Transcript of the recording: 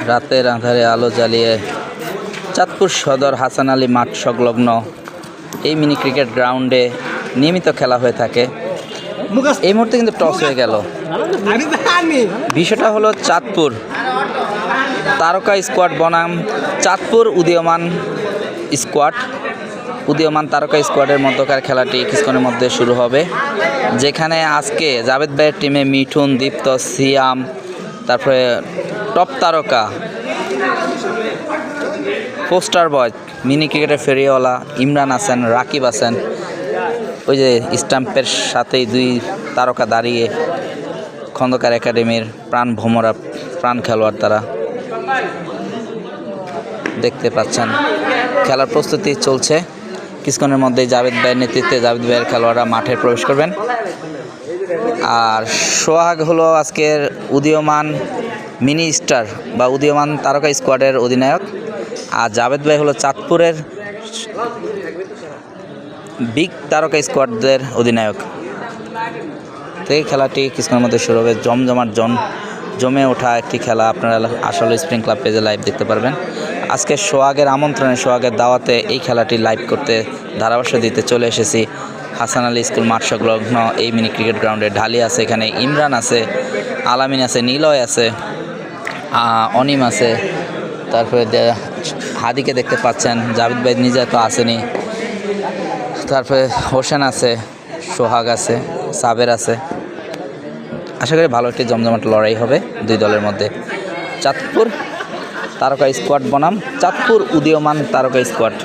রাতের আঁধারে আলো জ্বালিয়ে চাঁদপুর সদর হাসান আলী মাঠ সংলগ্ন এই মিনি ক্রিকেট গ্রাউন্ডে নিয়মিত খেলা হয়ে থাকে। এই মুহূর্তে কিন্তু টস হয়ে গেল। বিষয়টা হলো চাঁদপুর তারকা স্কোয়াড বনাম চাঁদপুর উদীয়মান স্কোয়াড। উদীয়মান তারকা স্কোয়াডের মধ্যকার খেলাটি কিছুক্ষণের মধ্যে শুরু হবে, যেখানে আজকে জাভেদ ভাইয়ের টিমে মিঠুন, দীপ্ত, সিয়াম, তারপরে টপ তারকা পোস্টার বয় মিনি ক্রিকেটের ফেরিওয়ালা ইমরান আছেন, রাকিব আছেন। ওই যে স্টাম্পের সাথেই দুই তারকা দাঁড়িয়ে খন্দকার একাডেমির প্রাণ ভোমরা প্রাণ খেলোয়াড় তারা দেখতে পাচ্ছেন। খেলার প্রস্তুতি চলছে। কিছুক্ষণের মধ্যেই জাভেদ ভাইয়ের নেতৃত্বে জাভেদ ভাইয়ের খেলোয়াড়রা মাঠে প্রবেশ করবেন। আর সোহাগ হলো আজকের উদীয়মান মিনি স্টার বা উদীয়মান তারকা স্কোয়াডের অধিনায়ক, আর জাভেদ ভাই হলো চাঁদপুরের বিগ তারকা স্কোয়াডদের অধিনায়ক। তো এই খেলাটি কিছুক্ষণের মধ্যে শুরু হবে। জমজমাট জমে ওঠা একটি খেলা আপনারা আসলে স্প্রিং ক্লাব পেজে লাইভ দেখতে পারবেন। আজকে সোহাগের আমন্ত্রণে, সোহাগের দাওয়াতে এই খেলাটি লাইভ করতে ধারাভাষ্য দিতে চলে এসেছি হাসান আলী স্কুল মাঠ সংলগ্ন এই মিনি ক্রিকেট গ্রাউন্ডে। ঢালি আছে, এখানে ইমরান আছে, আলামিন আছে, নিলয় আছে, অনিম আছে, তারপরে হাদিকে দেখতে পাচ্ছেন, জাভেদ ভাই নিজে তো আসেনি, তারপরে হোসেন আছে, সোহাগ আছে, সাবের আছে। আশা করি ভালো একটি জমজমাট লড়াই হবে দুই দলের মধ্যে। চাঁদপুর তারকা স্কোয়াড বনাম চাঁদপুর উদীয়মান তারকা স্কোয়াড।